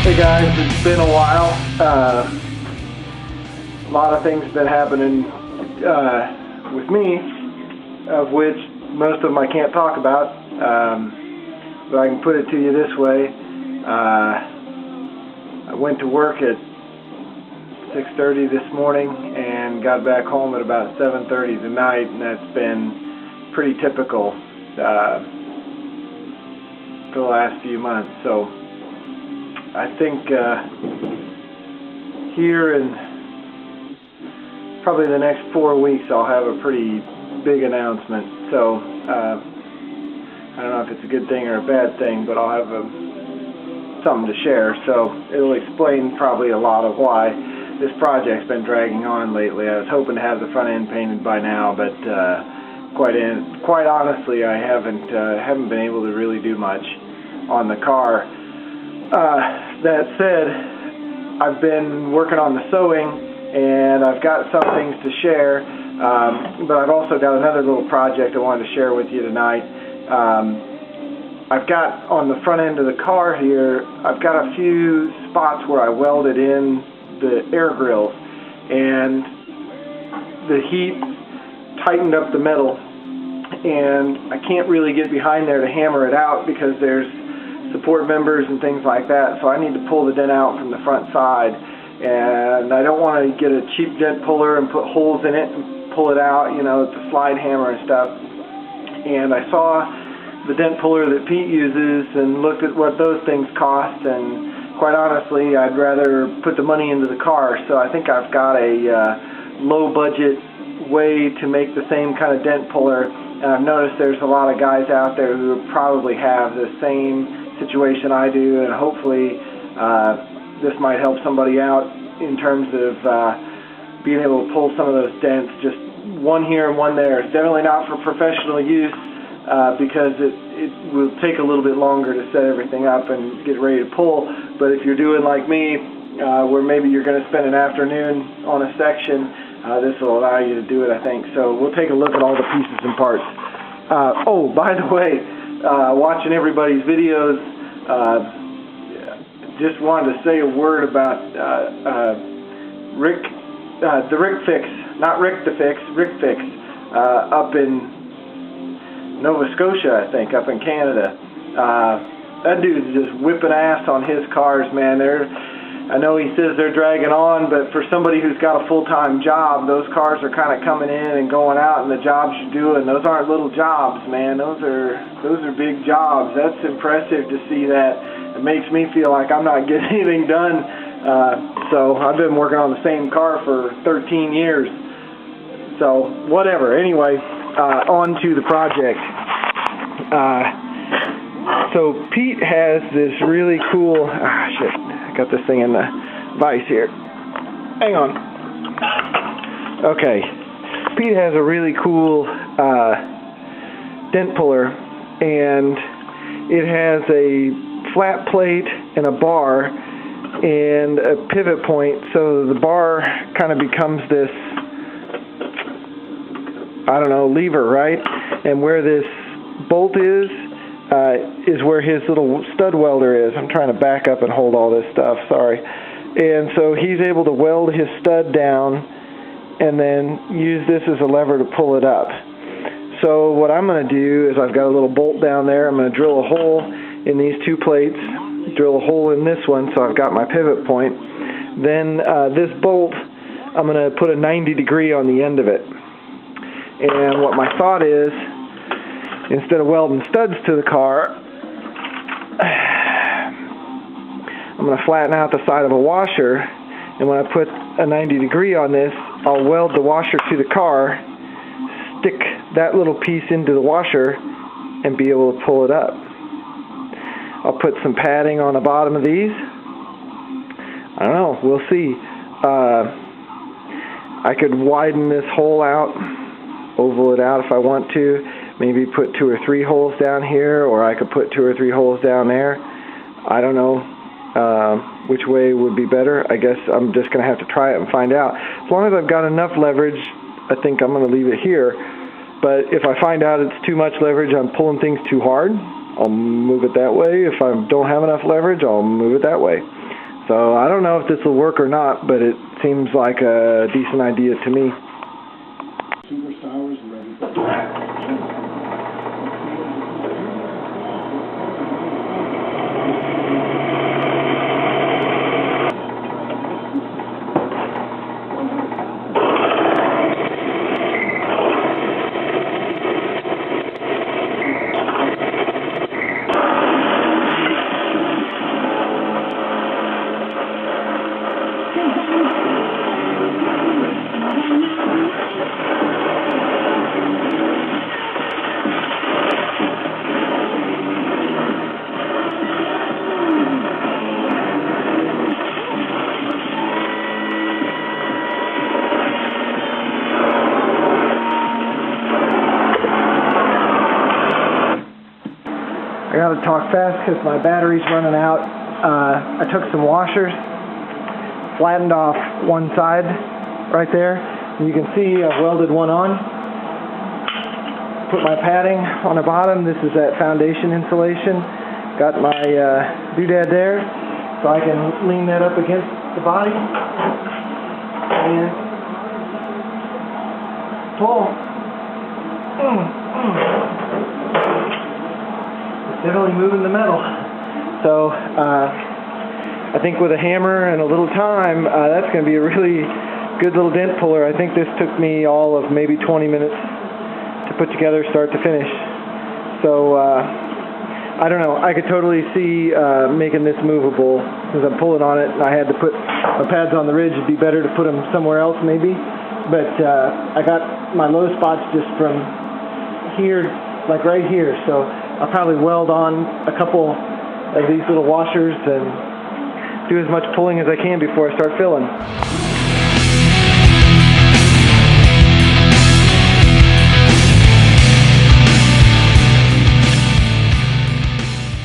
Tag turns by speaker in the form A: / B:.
A: Hey guys, it's been a while. A lot of things have been happening with me, of which most of them I can't talk about, but I can put it to you this way. I went to work at 6:30 this morning and got back home at about 7:30 tonight, and that's been pretty typical for the last few months. So I think here in probably the next 4 weeks I'll have a pretty big announcement. So I don't know if it's a good thing or a bad thing, but I'll have something to share. So it'll explain probably a lot of why this project's been dragging on lately. I was hoping to have the front end painted by now, but quite honestly, I haven't been able to really do much on the car. That said, I've been working on the sewing, and I've got some things to share, but I've also got another little project I wanted to share with you tonight. I've got on the front end of the car here, I've got a few spots where I welded in the air grills, and the heat tightened up the metal, and I can't really get behind there to hammer it out because there's support members and things like that, so I need to pull the dent out from the front side, and I don't want to get a cheap dent puller and put holes in it and pull it out, you know, it's a slide hammer and stuff. And I saw the dent puller that Pete uses and looked at what those things cost, and quite honestly I'd rather put the money into the car, so I think I've got a low budget way to make the same kind of dent puller. And I've noticed there's a lot of guys out there who probably have the same situation I do, and hopefully this might help somebody out in terms of being able to pull some of those dents, just one here and one there. It's definitely not for professional use because it will take a little bit longer to set everything up and get ready to pull, but if you're doing like me, where maybe you're going to spend an afternoon on a section, this will allow you to do it, I think. So we'll take a look at all the pieces and parts. Oh, by the way, watching everybody's videos, just wanted to say a word about Rick, the Rick Fix, not Rick the Fix, Rick Fix, up in Nova Scotia, I think, up in Canada. That dude's just whipping ass on his cars, man. I know he says they're dragging on, but for somebody who's got a full-time job, those cars are kind of coming in and going out, and the jobs you're doing, those aren't little jobs, man. Those are big jobs. That's impressive to see that. It makes me feel like I'm not getting anything done. So I've been working on the same car for 13 years. So whatever. Anyway, on to the project. So Pete has this really cool, shit, I got this thing in the vise here. Hang on. Okay. Pete has a really cool dent puller, and it has a flat plate and a bar and a pivot point, so the bar kind of becomes this, I don't know, lever, right? And where this bolt is where his little stud welder is. I'm trying to back up and hold all this stuff, sorry. And so he's able to weld his stud down and then use this as a lever to pull it up. So what I'm going to do is I've got a little bolt down there. I'm going to drill a hole in these two plates, drill a hole in this one so I've got my pivot point. Then this bolt, I'm going to put a 90 degree on the end of it. And what my thought is, instead of welding studs to the car, I'm going to flatten out the side of a washer, and when I put a 90 degree on this, I'll weld the washer to the car, stick that little piece into the washer, and be able to pull it up. I'll put some padding on the bottom of these. I don't know, we'll see. I could widen this hole out, oval it out if I want to, maybe put 2 or 3 holes down here, or I could put 2 or 3 holes down there. I don't know which way would be better. I guess I'm just going to have to try it and find out. As long as I've got enough leverage, I think I'm going to leave it here. But if I find out it's too much leverage, I'm pulling things too hard, I'll move it that way. If I don't have enough leverage, I'll move it that way. So I don't know if this will work or not, but it seems like a decent idea to me. I gotta talk fast because my battery's running out. I took some washers, flattened off one side right there. And you can see I've welded one on. Put my padding on the bottom. This is that foundation insulation. Got my doodad there, so I can lean that up against the body and pull. Definitely moving the metal. So I think with a hammer and a little time, that's going to be a really good little dent puller. I think this took me all of maybe 20 minutes to put together start to finish. So I don't know. I could totally see making this movable since I'm pulling on it. And I had to put my pads on the ridge. It'd be better to put them somewhere else maybe. But I got my low spots just from here, like right here. So I'll probably weld on a couple of these little washers and do as much pulling as I can before I start filling.